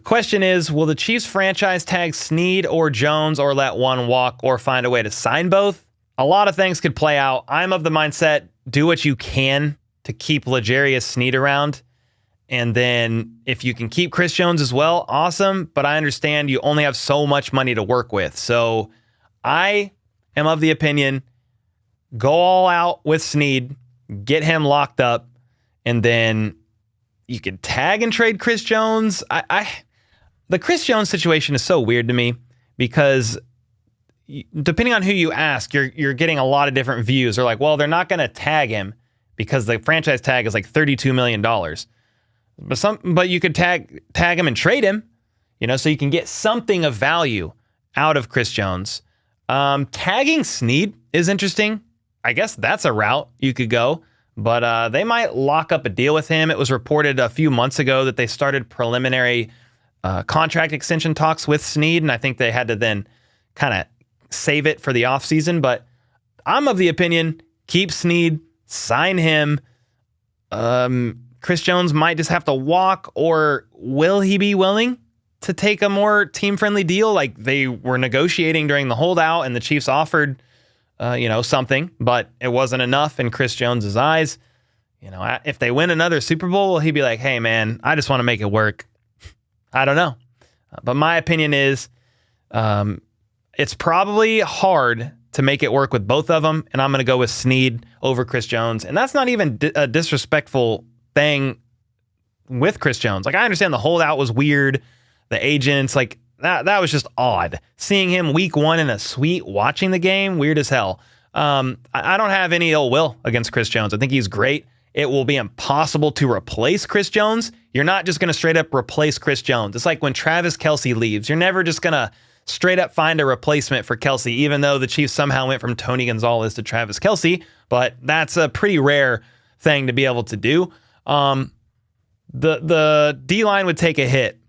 Question is, will the Chiefs franchise tag Sneed or Jones or let one walk or find a way to sign both? A lot of things could play out. I'm of the mindset, do what you can to keep L'Jarius Sneed around. And then if you can keep Chris Jones as well, awesome. But I understand you only have so much money to work with. So I am of the opinion, go all out with Sneed, get him locked up, and then you can tag and trade Chris Jones. The Chris Jones situation is so weird to me because depending on who you ask, you're getting a lot of different views. They're like, well, they're not going to tag him because the franchise tag is like $32 million. But you could tag him and trade him, so you can get something of value out of Chris Jones. Tagging Sneed is interesting. I guess that's a route you could go, but they might lock up a deal with him. It was reported a few months ago that they started preliminary contract extension talks with Sneed, and I think they had to then kind of save it for the offseason. But I'm of the opinion, keep Sneed, sign him. Chris Jones might just have to walk, or will he be willing to take a more team-friendly deal? Like they were negotiating during the holdout, and the Chiefs offered, something, but it wasn't enough in Chris Jones's eyes. If they win another Super Bowl, will he be like, hey, man, I just want to make it work? I don't know. But my opinion is it's probably hard to make it work with both of them, and I'm going to go with Sneed over Chris Jones. And that's not even a disrespectful thing with Chris Jones. Like, I understand the holdout was weird. The agents, like, that was just odd. Seeing him week one in a suite watching the game, weird as hell. I don't have any ill will against Chris Jones. I think he's great. It will be impossible to replace Chris Jones. You're not just going to straight up replace Chris Jones. It's like when Travis Kelce leaves. You're never just going to straight up find a replacement for Kelce, even though the Chiefs somehow went from Tony Gonzalez to Travis Kelce. But that's a pretty rare thing to be able to do. The D-line would take a hit.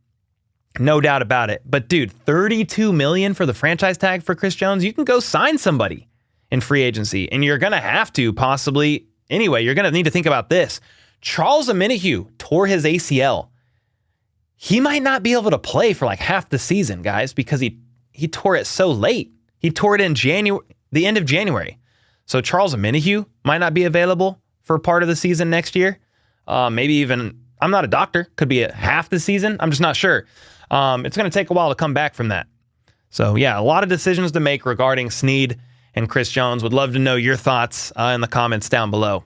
No doubt about it. But dude, $32 million for the franchise tag for Chris Jones. You can go sign somebody in free agency, and you're going to have to possibly. Anyway, you're going to need to think about this. Charles Omenihu tore his ACL. He might not be able to play for like half the season, guys, because he tore it so late. He tore it in the end of January. So Charles Omenihu might not be available for part of the season next year. Maybe even, I'm not a doctor, could be half the season. I'm just not sure. It's going to take a while to come back from that. So yeah, a lot of decisions to make regarding Sneed and Chris Jones. Would love to know your thoughts in the comments down below.